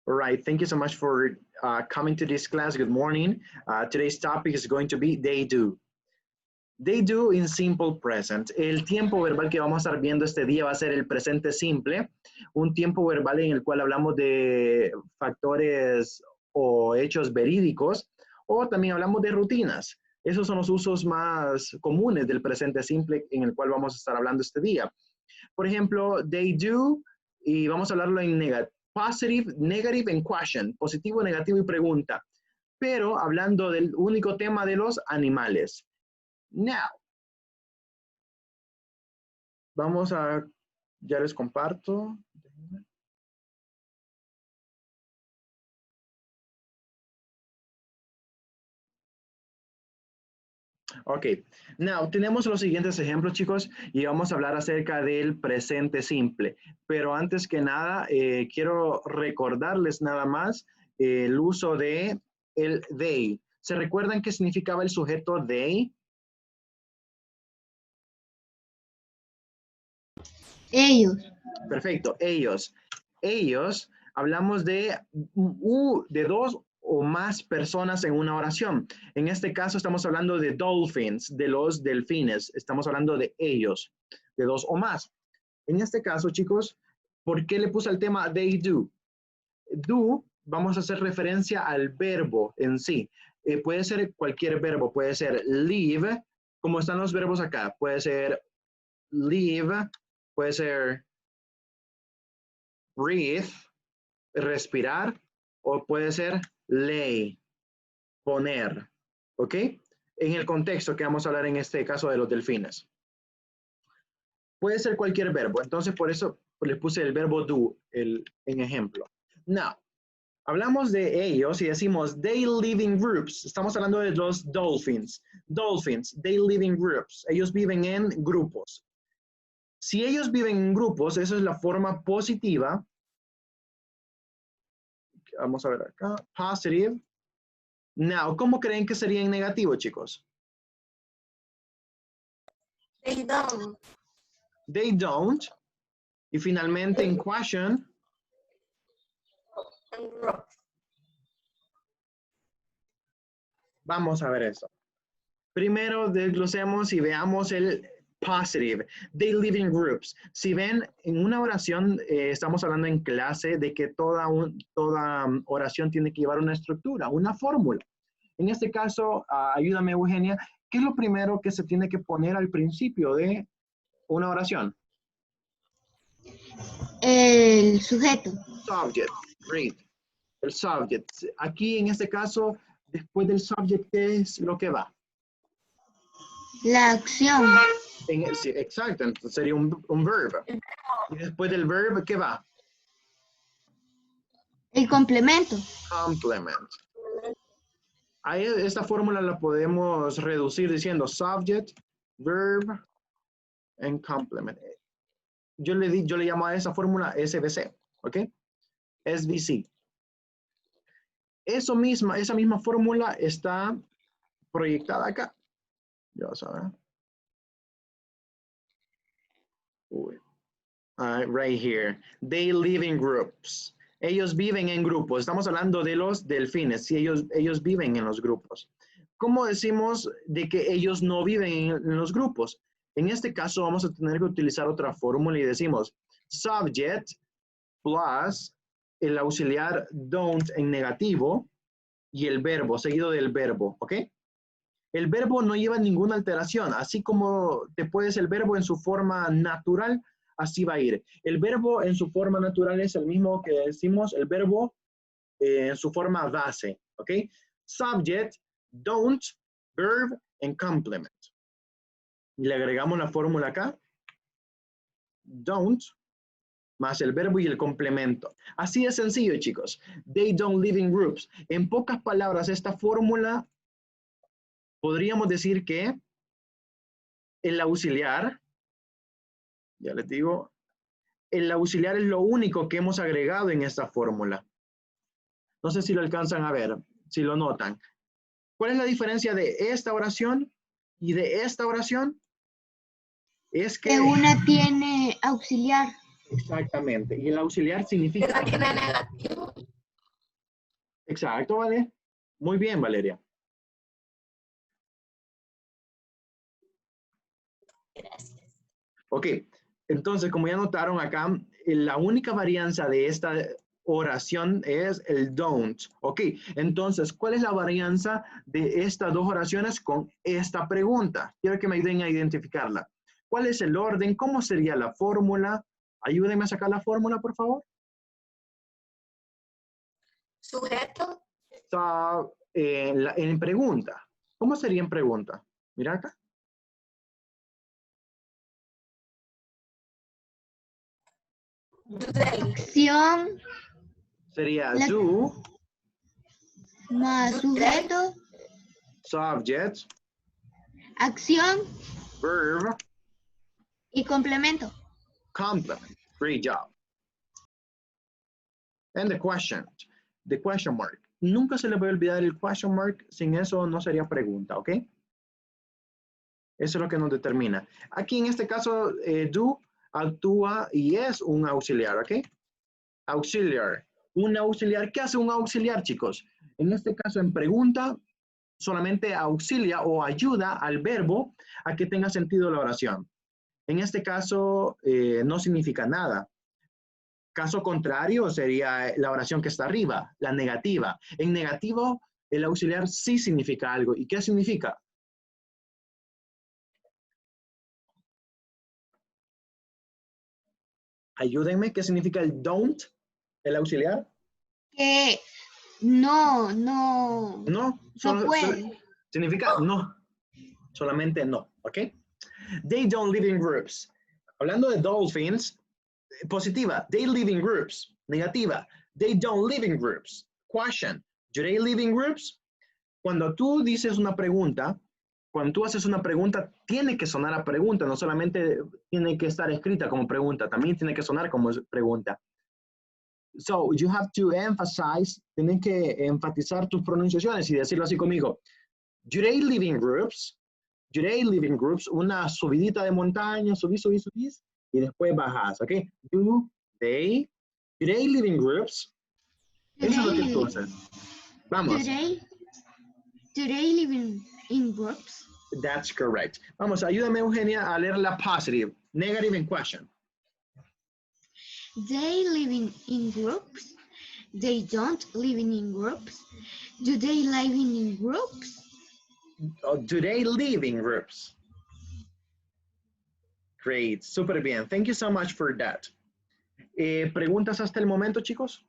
All right, thank you so much for coming to this class. Good morning. Today's topic is going to be they do. They do in simple present. El tiempo verbal que vamos a estar viendo este día va a ser el presente simple, un tiempo verbal en el cual hablamos de factores o hechos verídicos, o también hablamos de rutinas. Esos son los usos más comunes del presente simple en el cual vamos a estar hablando este día. Por ejemplo, they do, y vamos a hablarlo en negativo. Positive, negative and question, positivo, negativo y pregunta, pero hablando del único tema de los animales. Now, vamos a, ya les comparto. Ok, now tenemos los siguientes ejemplos, chicos, y vamos a hablar acerca del presente simple. Pero antes que nada, quiero recordarles nada más el uso de el they. ¿Se recuerdan qué significaba el sujeto they? Ellos. Perfecto, ellos. Ellos, hablamos de dos o más personas en una oración. En este caso estamos hablando de dolphins, de los delfines. Estamos hablando de ellos, de dos o más. En este caso, chicos, ¿por qué le puse el tema they do? Do, vamos a hacer referencia al verbo en sí. Puede ser cualquier verbo, puede ser live, como están los verbos acá. Puede ser live, puede ser breathe, respirar, o puede ser lay, poner, ¿ok? En el contexto que vamos a hablar en este caso de los delfines. Puede ser cualquier verbo, entonces por eso les puse el verbo do en ejemplo. Now, hablamos de ellos y decimos they live in groups. Estamos hablando de los dolphins. Dolphins, they live in groups. Ellos viven en grupos. Si ellos viven en grupos, esa es la forma positiva. Vamos a ver acá. Positive. Now, ¿cómo creen que sería en negativo, chicos? They don't. They don't. Y finalmente en question. Vamos a ver eso. Primero desglosemos y veamos el positive. They live in groups. Si ven, en una oración, estamos hablando en clase de que toda oración tiene que llevar una estructura, una fórmula. En este caso, ayúdame, Eugenia, ¿qué es lo primero que se tiene que poner al principio de una oración? El sujeto. Subject. Great. El subject. Aquí, en este caso, después del subject, ¿qué es lo que va? La acción. Sí, exacto, entonces sería un verb. Y después del verb, ¿qué va? El complemento. Complement. Ahí esta fórmula la podemos reducir diciendo subject, verb, and complement. Yo le llamo a esa fórmula SVC, ¿ok? SVC. Esa misma fórmula está proyectada acá. Ya vas a ver. Right here. They live in groups. Ellos viven en grupos. Estamos hablando de los delfines. Si ellos viven en los grupos. ¿Cómo decimos de que ellos no viven en los grupos? En este caso vamos a tener que utilizar otra fórmula y decimos subject plus el auxiliar don't en negativo y el verbo, seguido del verbo, ¿ok? El verbo no lleva ninguna alteración, así como te puedes el verbo en su forma natural, así va a ir. El verbo en su forma natural es el mismo que decimos el verbo en su forma base, ¿ok? Subject, don't, verb, and complement. Y le agregamos la fórmula acá. Don't, más el verbo y el complemento. Así de sencillo, chicos. They don't live in groups. En pocas palabras, esta fórmula podríamos decir que el auxiliar, ya les digo, el auxiliar es lo único que hemos agregado en esta fórmula. No sé si lo alcanzan a ver, si lo notan. ¿Cuál es la diferencia de esta oración y de esta oración? Es que una tiene auxiliar. Exactamente. Y el auxiliar significa... Tiene negativo. Exacto, ¿vale? Muy bien, Valeria. Gracias. Ok, entonces, como ya notaron acá, la única varianza de esta oración es el don't. Ok, entonces, ¿cuál es la varianza de estas dos oraciones con esta pregunta? Quiero que me ayuden a identificarla. ¿Cuál es el orden? ¿Cómo sería la fórmula? Ayúdenme a sacar la fórmula, por favor. Sujeto. Está en pregunta. ¿Cómo sería en pregunta? Mira acá. Do they. Acción Sería La- do, más sujeto. subject, Acción verb, y complemento. complement. Great job. And the question mark. Nunca se le puede olvidar el question mark, sin eso no sería pregunta, ¿ok? Eso es lo que nos determina. Aquí en este caso, do actúa y es un auxiliar, ¿ok? Auxiliar. Un auxiliar, ¿qué hace un auxiliar, chicos? En este caso, en pregunta, solamente auxilia o ayuda al verbo a que tenga sentido la oración. En este caso, no significa nada. Caso contrario sería la oración que está arriba, la negativa. En negativo, el auxiliar sí significa algo. ¿Y qué significa? Ayúdenme, ¿qué significa el don't, el auxiliar? Que no No, solo pueden. significa no, solamente no, ¿ok? They don't live in groups. Hablando de dolphins, positiva, they live in groups. Negativa, they don't live in groups. Question, do they live in groups? Cuando tú dices una pregunta, cuando tú haces una pregunta, tiene que sonar a pregunta, no solamente tiene que estar escrita como pregunta, también tiene que sonar como pregunta. So, you have to emphasize, tienen que enfatizar tus pronunciaciones y decirlo así conmigo. Do they live in groups? Do they live in groups? Una subidita de montaña, subís, y después bajas, ¿ok? Do they live in groups? Eso es lo que tú haces. Vamos. Do they live in groups? That's correct. Vamos, ayúdame, Eugenia, a leer la positive, negative in question. They live in groups. They don't live in groups. Do they live in groups? Do they live in groups? Great, super bien. Thank you so much for that. ¿Preguntas hasta el momento, chicos?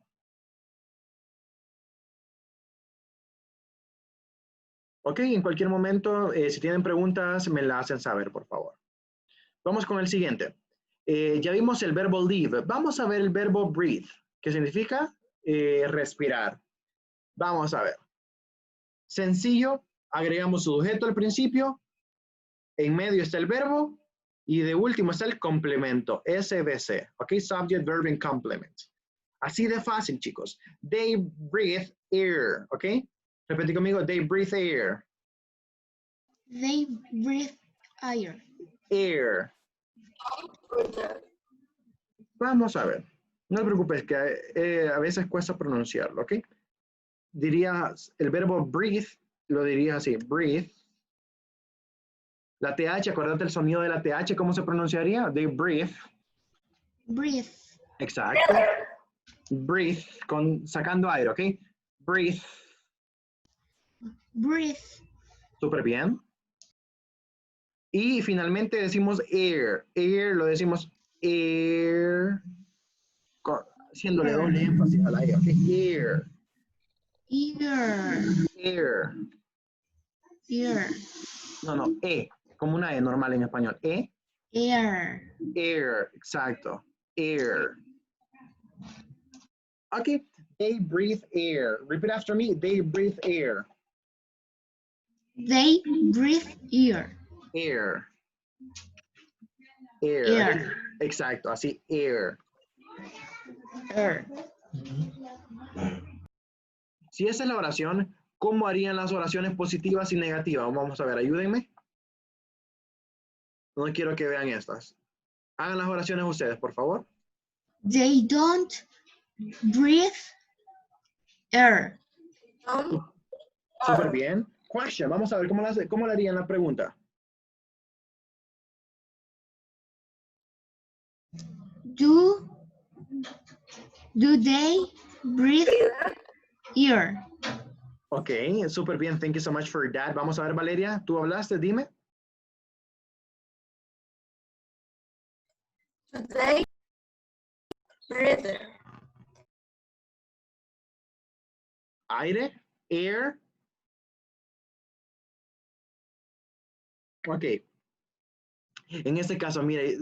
Ok, en cualquier momento, si tienen preguntas, me la hacen saber, por favor. Vamos con el siguiente. Ya vimos el verbo live. Vamos a ver el verbo breathe, que significa respirar. Vamos a ver. Sencillo, agregamos sujeto al principio, en medio está el verbo y de último está el complemento, SVC, ok, subject, verb, and complement. Así de fácil, chicos. They breathe air, ok. Repite conmigo, they breathe air. They breathe air. Air. Vamos a ver. No te preocupes, que a veces cuesta pronunciarlo, ¿ok? Dirías, el verbo breathe, lo dirías así, breathe. La TH, acuérdate el sonido de la TH, ¿cómo se pronunciaría? They breathe. Breathe. Exacto. Breathe, sacando aire, ¿ok? Breathe. Breathe. Súper bien. Y finalmente decimos air. Air lo decimos air, haciéndole doble énfasis a la E, ¿ok? Air. Ear. Air. Ear. No, E, como una E normal en español. E. Air. Air, exacto. Air. Okay, they breathe air. Repeat after me. They breathe air. They breathe air. Air. Air. Air. Exacto, así, air. Air. Si esa es la oración, ¿cómo harían las oraciones positivas y negativas? Vamos a ver, ayúdenme. No quiero que vean estas. Hagan las oraciones ustedes, por favor. They don't breathe air. Súper bien. Question. Vamos a ver cómo le harían la pregunta. Do they breathe air? Ok, súper bien. Thank you so much for that. Vamos a ver, Valeria, tú hablaste, dime. Do they breathe Aire, air. Ok. En este caso, mire,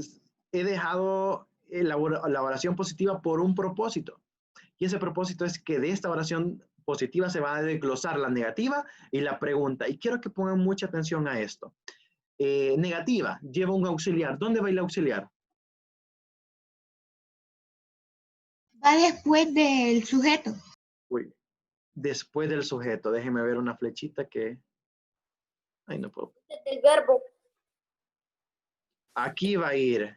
he dejado la oración positiva por un propósito. Y ese propósito es que de esta oración positiva se va a desglosar la negativa y la pregunta. Y quiero que pongan mucha atención a esto. Negativa, lleva un auxiliar. ¿Dónde va el auxiliar? Va después del sujeto. Uy, después del sujeto. Déjeme ver una flechita que... Ay, no puedo. el verbo? Aquí va a ir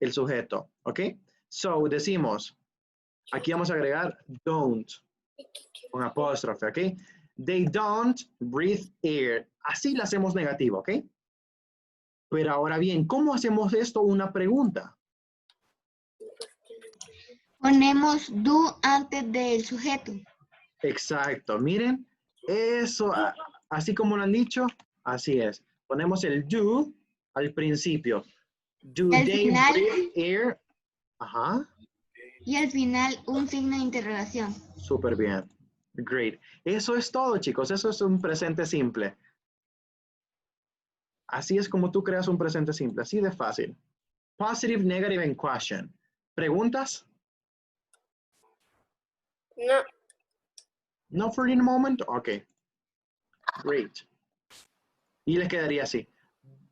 el sujeto, ¿ok? So, decimos, aquí vamos a agregar don't, con apóstrofe, ¿ok? They don't breathe air. Así la hacemos negativo, ¿ok? Pero ahora bien, ¿cómo hacemos esto una pregunta? Ponemos do antes del sujeto. Exacto, miren, eso, así como lo han dicho, así es. Ponemos el do al principio. Do Al they final- breathe air? Ajá. Y al final un signo de interrogación. Súper bien. Great. Eso es todo, chicos. Eso es un presente simple. Así es como tú creas un presente simple. Así de fácil. Positive, negative, and question. ¿Preguntas? No. No for the moment? Ok. Great. Y les quedaría así.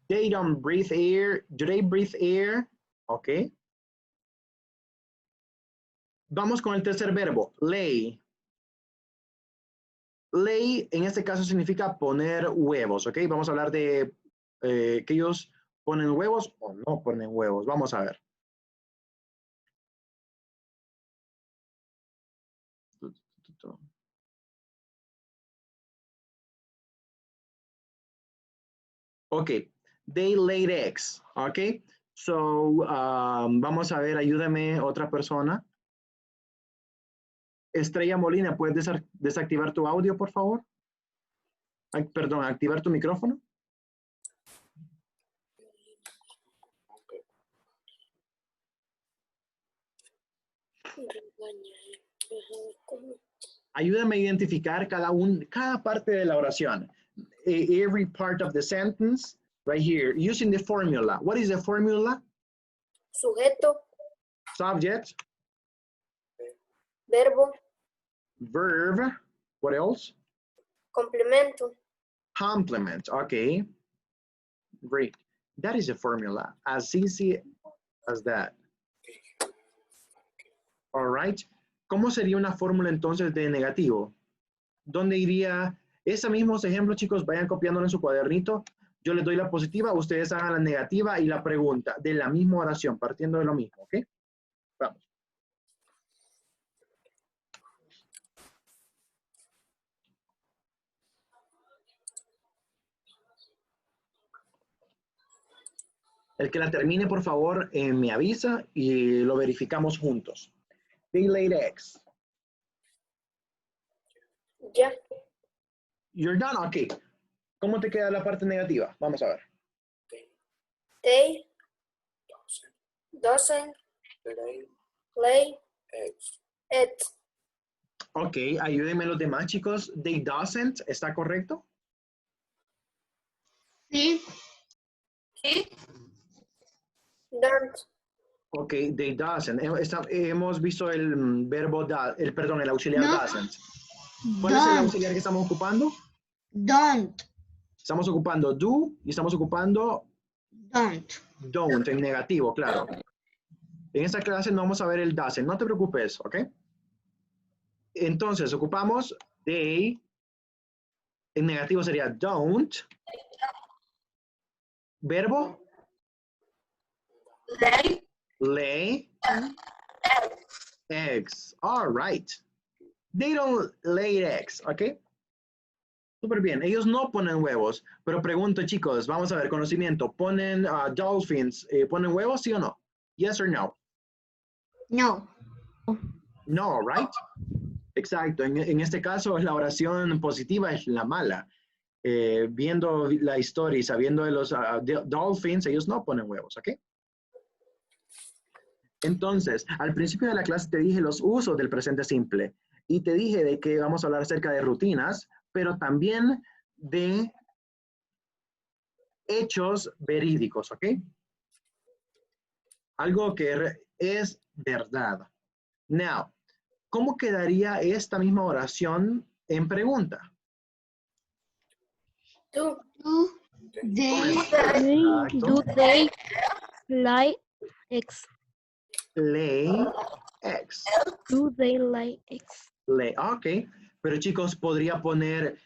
They don't breathe air. Do they breathe air? Ok. Vamos con el tercer verbo. Lay. Lay en este caso significa poner huevos. Ok. Vamos a hablar de que ellos ponen huevos o no ponen huevos. Vamos a ver. Ok, they laid eggs. Ok, so vamos a ver, ayúdame otra persona. Estrella Molina, ¿puedes desactivar tu audio, por favor? Ay, perdón, activar tu micrófono. Ayúdame a identificar cada parte de la oración. Every part of the sentence, right here, using the formula. What is the formula? Sujeto, Subject, verbo, verb, what else? complemento. Complement, okay. Great. That is a formula, as easy as that. All right. ¿Cómo sería una fórmula entonces de negativo? ¿Dónde iría? Esos mismos ejemplos, chicos, vayan copiándolo en su cuadernito. Yo les doy la positiva, ustedes hagan la negativa y la pregunta de la misma oración, partiendo de lo mismo, ¿ok? Vamos. El que la termine, por favor, me avisa y lo verificamos juntos. They laid eggs. Ya. You're done, ok. ¿Cómo te queda la parte negativa? Vamos a ver. They doesn't lay eggs. Ok, ayúdenme los demás, chicos. They doesn't, ¿está correcto? Sí. Don't. Ok, they doesn't. Hemos visto el verbo, el auxiliar No. doesn't. ¿Cuál es el auxiliar que estamos ocupando? Don't. Estamos ocupando do y estamos ocupando don't en negativo, claro. En esta clase no vamos a ver el doesn't, no te preocupes, ¿ok? Entonces, ocupamos they, en negativo sería don't. Verbo, lay eggs. All right. They don't lay eggs, ¿ok? Súper bien. Ellos no ponen huevos, pero pregunto, chicos, vamos a ver, conocimiento. ¿Ponen dolphins, ponen huevos, sí o no? Yes or no? No. No, right? Exacto. En este caso, la oración positiva es la mala. Viendo la historia y sabiendo de los dolphins, ellos no ponen huevos, ¿ok? Entonces, al principio de la clase te dije los usos del presente simple y te dije de que vamos a hablar acerca de rutinas, pero también de hechos verídicos, ¿ok? Algo que es verdad. Now, ¿cómo quedaría esta misma oración en pregunta? Do. They Exacto. Do they lay eggs? Lay eggs. Do they lay eggs? Ok, pero chicos, podría poner,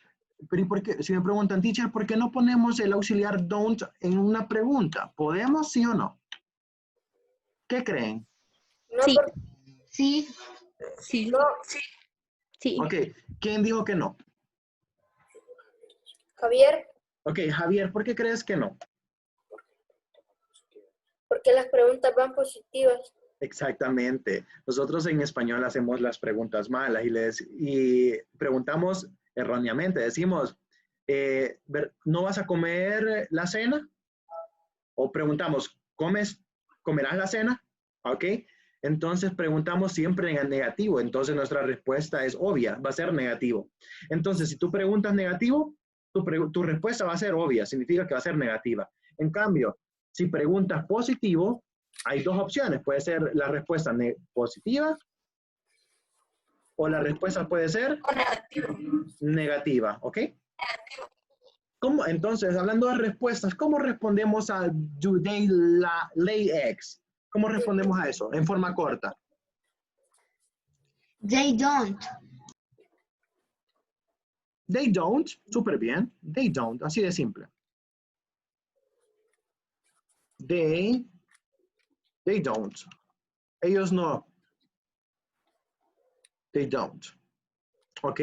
pero ¿y por qué? Si me preguntan, teacher, ¿por qué no ponemos el auxiliar don't en una pregunta? ¿Podemos, sí o no? ¿Qué creen? No, Sí. sí. Sí. no. Sí. Ok, ¿quién dijo que no? Javier, Ok, Javier, ¿por qué crees que no? porque las preguntas van positivas. Exactamente. Nosotros en español hacemos las preguntas malas y preguntamos erróneamente. Decimos, ¿no vas a comer la cena? O preguntamos, ¿comerás la cena? ¿Ok? Entonces preguntamos siempre en el negativo. Entonces nuestra respuesta es obvia, va a ser negativo. Entonces, si tú preguntas negativo, tu respuesta va a ser obvia, significa que va a ser negativa. En cambio, si preguntas positivo, hay dos opciones. Puede ser la respuesta positiva o la respuesta puede ser negativa, ¿ok? ¿Cómo? Entonces, hablando de respuestas, ¿cómo respondemos a do they lay eggs? ¿Cómo respondemos a eso en forma corta? They don't. They don't, súper bien. They don't, así de simple. They don't. Ellos no. They don't. ¿Ok?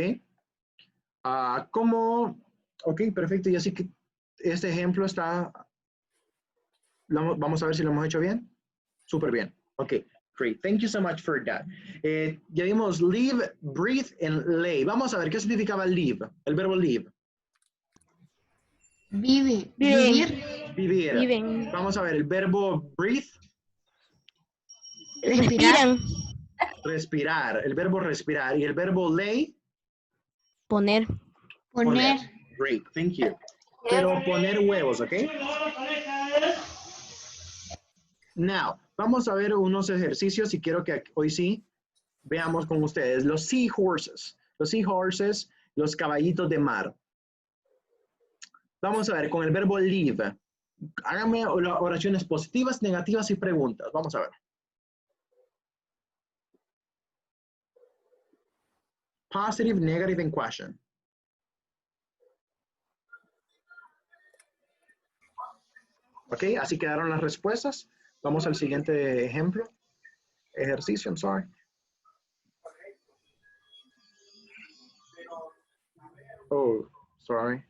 ¿Cómo? Ok, perfecto. Y así que este ejemplo está, vamos a ver si lo hemos hecho bien. Súper bien. Ok, great. Thank you so much for that. Ya vimos live, breathe, and lay. Vamos a ver qué significaba live, el verbo live. Vive. Viven. Vivir. Vivir. Viven. Vamos a ver el verbo breathe, Respirar. Respiran. respirar. El verbo respirar. Y el verbo lay, Poner. Poner. Great, thank you. Pero poner huevos, ¿ok? Now, vamos a ver unos ejercicios y quiero que hoy sí veamos con ustedes los seahorses. Los seahorses, los caballitos de mar. Vamos a ver con el verbo live. Háganme oraciones positivas, negativas y preguntas. Vamos a ver. Positive, negative, and question. Ok, así quedaron las respuestas. Vamos al siguiente ejemplo. Ejercicio, I'm sorry. Oh, sorry.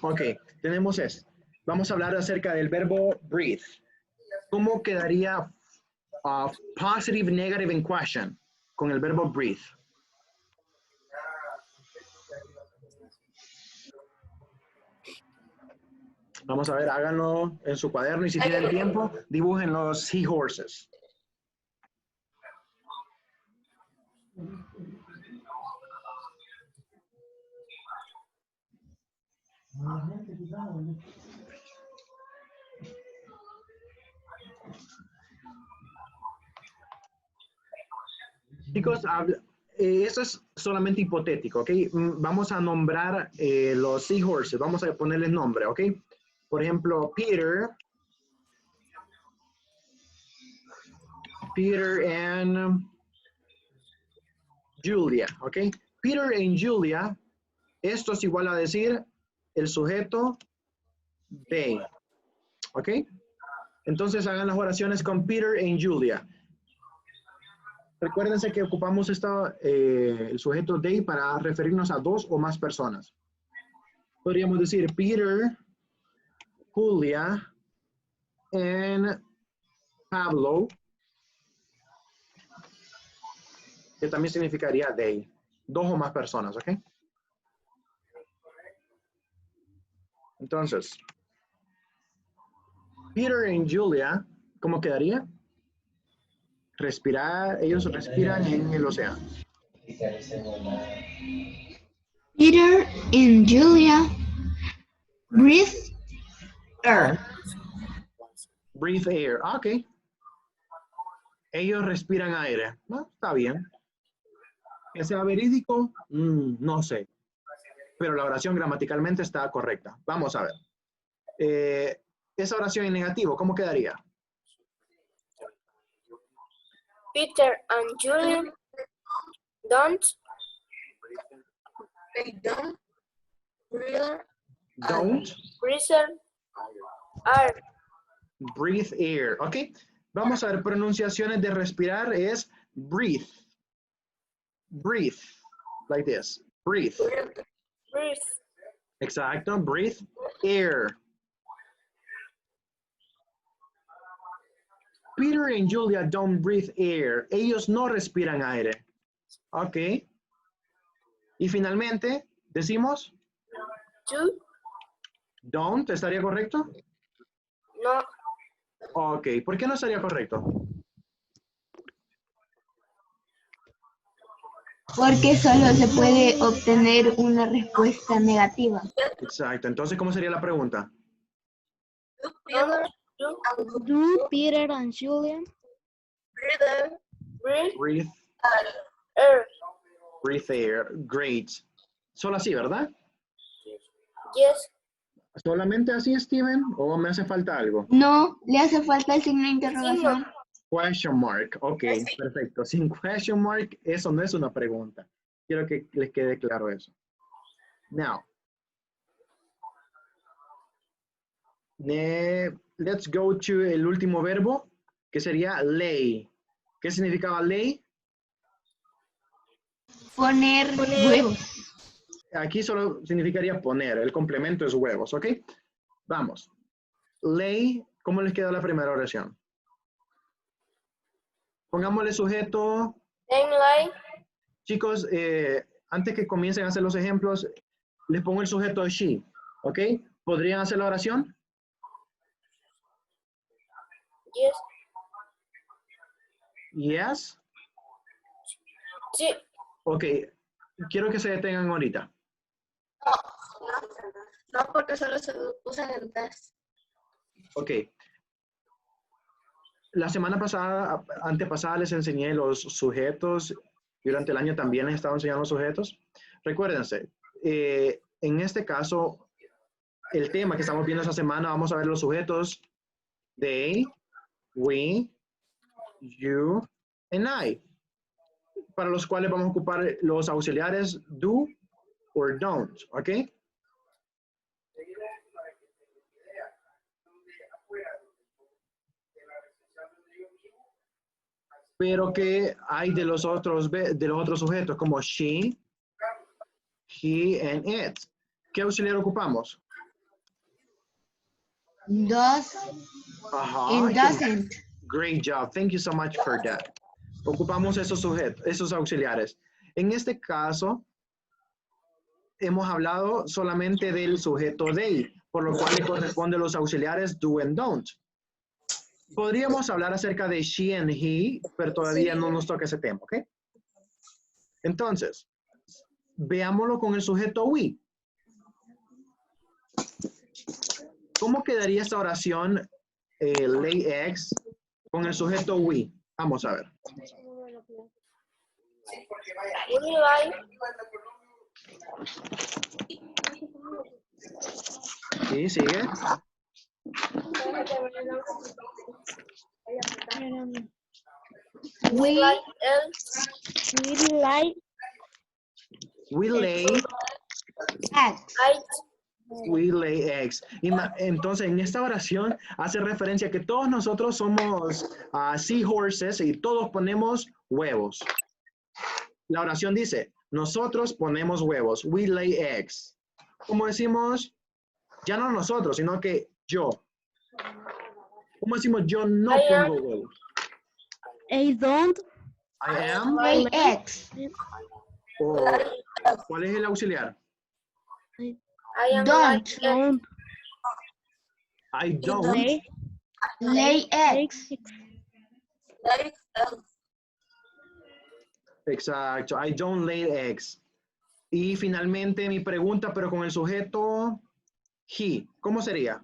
Ok, tenemos esto. Vamos a hablar acerca del verbo breathe. ¿Cómo quedaría positive, negative, and question con el verbo breathe? Vamos a ver, háganlo en su cuaderno y si tienen tiempo, dibujen los seahorses. Chicos, esto es solamente hipotético, ¿ok? Vamos a nombrar los seahorses, vamos a ponerles nombre, ¿ok? Por ejemplo, Peter and Julia, ¿ok? Peter and Julia, esto es igual a decir el sujeto they, ¿ok? Entonces hagan las oraciones con Peter and Julia. Recuérdense que ocupamos el sujeto they para referirnos a dos o más personas. Podríamos decir Peter, Julia, and Pablo, que también significaría they, dos o más personas, ¿ok? Entonces, Peter and Julia, ¿cómo quedaría? Respirar, ellos respiran en el océano. Peter and Julia breathe air. Breathe air, ok. Ellos respiran aire. No, está bien. ¿Que sea verídico? No sé. Pero la oración gramaticalmente está correcta. Vamos a ver. Esa oración en negativo, ¿cómo quedaría? Peter and Julia don't Don't breathe air. breathe air. Ok. Vamos a ver, pronunciaciones de respirar es breathe. Breathe. Like this. Breathe. Breathe. Exacto. Breathe air. Peter and Julia don't breathe air. Ellos no respiran aire. Ok. Y finalmente, decimos You don't. ¿Estaría correcto? no Ok. ¿Por qué no estaría correcto? Porque solo se puede obtener una respuesta negativa. Exacto. Entonces, ¿cómo sería la pregunta? Do Peter and Julia breathe Breathe, air. breathe air. Great. Solo así, ¿verdad? Yes. ¿Solamente así, Steven? ¿O me hace falta algo? No, le hace falta el signo de interrogación. Question mark. Ok, perfecto. Sin question mark, eso no es una pregunta. Quiero que les quede claro eso. Now, let's go to el último verbo, que sería lay. ¿Qué significaba lay? Poner huevos. Aquí solo significaría poner. El complemento es huevos, ¿ok? Vamos. Lay, ¿cómo les queda la primera oración? Pongámosle sujeto. Then lie. Chicos, antes que comiencen a hacer los ejemplos, les pongo el sujeto she, ¿ok? ¿Podrían hacer la oración? Yes. Yes. Sí. Ok, quiero que se detengan ahorita. No, porque solo se usan en test. Ok. La semana pasada, antepasada, les enseñé los sujetos. Durante el año también les estaba enseñando los sujetos. Recuérdense, en este caso, el tema que estamos viendo esta semana, vamos a ver los sujetos they, we, you, and I, para los cuales vamos a ocupar los auxiliares do or don't, ¿ok? Pero que hay de los otros sujetos como she, he, and it. ¿Qué auxiliar ocupamos? Does and doesn't. Great job. Thank you so much for that. Ocupamos esos sujetos, esos auxiliares. En este caso, hemos hablado solamente del sujeto they, por lo cual le corresponde los auxiliares do and don't. Podríamos hablar acerca de she and he, pero todavía no nos toca ese tema, ¿ok? Entonces, veámoslo con el sujeto we. ¿Cómo quedaría esta oración, lay eggs, con el sujeto we? Vamos a ver. We lie. Sí, sigue. We Lie el. we like We lay, Eggs. we lay eggs. Entonces, en esta oración hace referencia a que todos nosotros somos seahorses y todos ponemos huevos. La oración dice, nosotros ponemos huevos. We lay eggs. ¿Cómo decimos? Ya no nosotros, sino que yo. ¿Cómo decimos yo no pongo huevos? I don't I am. Lay eggs. O, ¿cuál es el auxiliar? I am Don't. don't I don't. lay Lay eggs. like Exacto. I don't lay eggs. Y finalmente mi pregunta, pero con el sujeto he. ¿Cómo sería?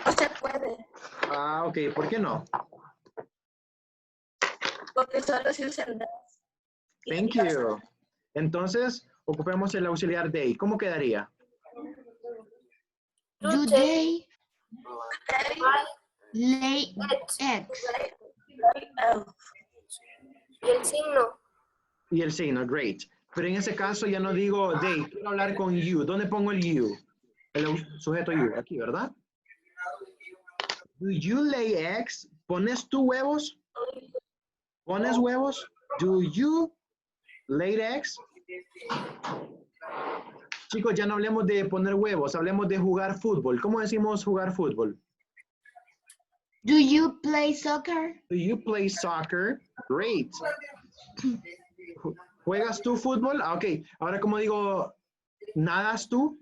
no se puede, Ah, ok. ¿Por qué no? porque solo se usan das. Thank you. Entonces, ocupemos el auxiliar they. ¿Cómo quedaría? Do they lay eggs? Y el signo, Y el signo, great. Pero en ese caso ya no digo they, quiero hablar con you. ¿Dónde pongo el you? El sujeto you, aquí, ¿verdad? Do you lay eggs? ¿Pones tú huevos? ¿Pones huevos? Do you lay eggs? Chicos, ya no hablemos de poner huevos, hablemos de jugar fútbol. ¿Cómo decimos jugar fútbol? Do you play soccer? Do you play soccer? Great. ¿Juegas tú fútbol? Ah, ok. Ahora, ¿cómo digo, nadas tú?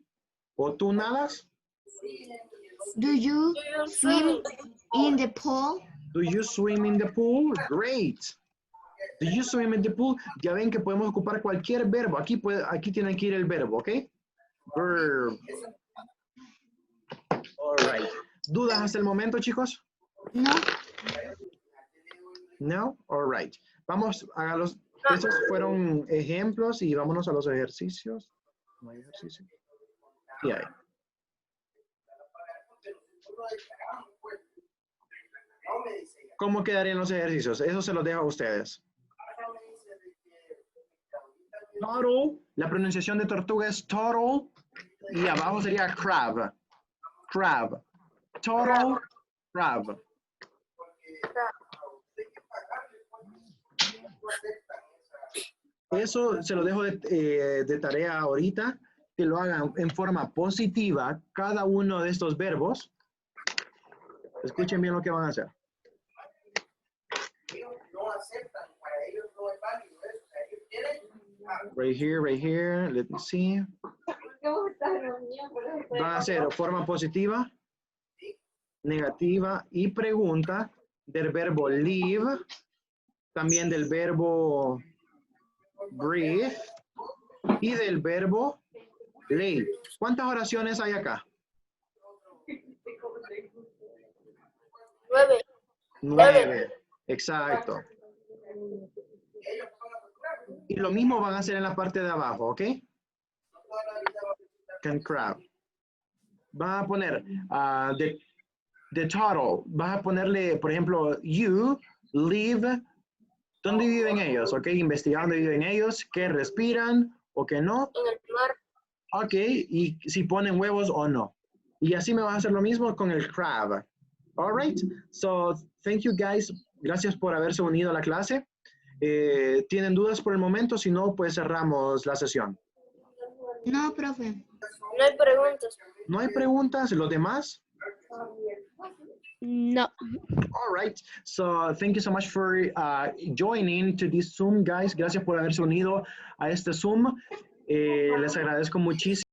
¿O tú nadas? Do you swim in the pool? Do you swim in the pool? Great. Do you swim in the pool? Ya ven que podemos ocupar cualquier verbo. Aquí tiene que ir el verbo, ¿ok? Verb. All right. ¿Dudas hasta el momento, chicos? No. No? All right. Vamos a los... Esos fueron ejemplos y vámonos a los ejercicios. ¿No hay ejercicio? Sí hay. ¿Cómo quedarían los ejercicios? Eso se los dejo a ustedes. Turtle. La pronunciación de tortuga es turtle. Y abajo sería crab. Crab. Turtle, crab. Eso se lo dejo de tarea ahorita, que lo hagan en forma positiva, cada uno de estos verbos. Escuchen bien lo que van a hacer. Right here, let me see. Van a hacer forma positiva, negativa y pregunta del verbo live, también del verbo breathe y del verbo lay. ¿Cuántas oraciones hay acá? 9. 9. Exacto. Y lo mismo van a hacer en la parte de abajo, ¿ok? Can crab. Van a poner the total. Vas a ponerle, por ejemplo, you live. ¿Dónde viven ellos? ¿Ok? Investigar dónde viven ellos, qué respiran o qué no. En el mar, Ok, y si ponen huevos o no. Y así me vas a hacer lo mismo con el crab. All right. So, thank you guys. Gracias por haberse unido a la clase. ¿Tienen dudas por el momento? Si no, pues cerramos la sesión. No, profe. no hay preguntas. ¿No hay preguntas? ¿Los demás? no. All right. So, thank you so much for joining to this Zoom, guys. Gracias por haberse unido a este Zoom. Les agradezco muchísimo.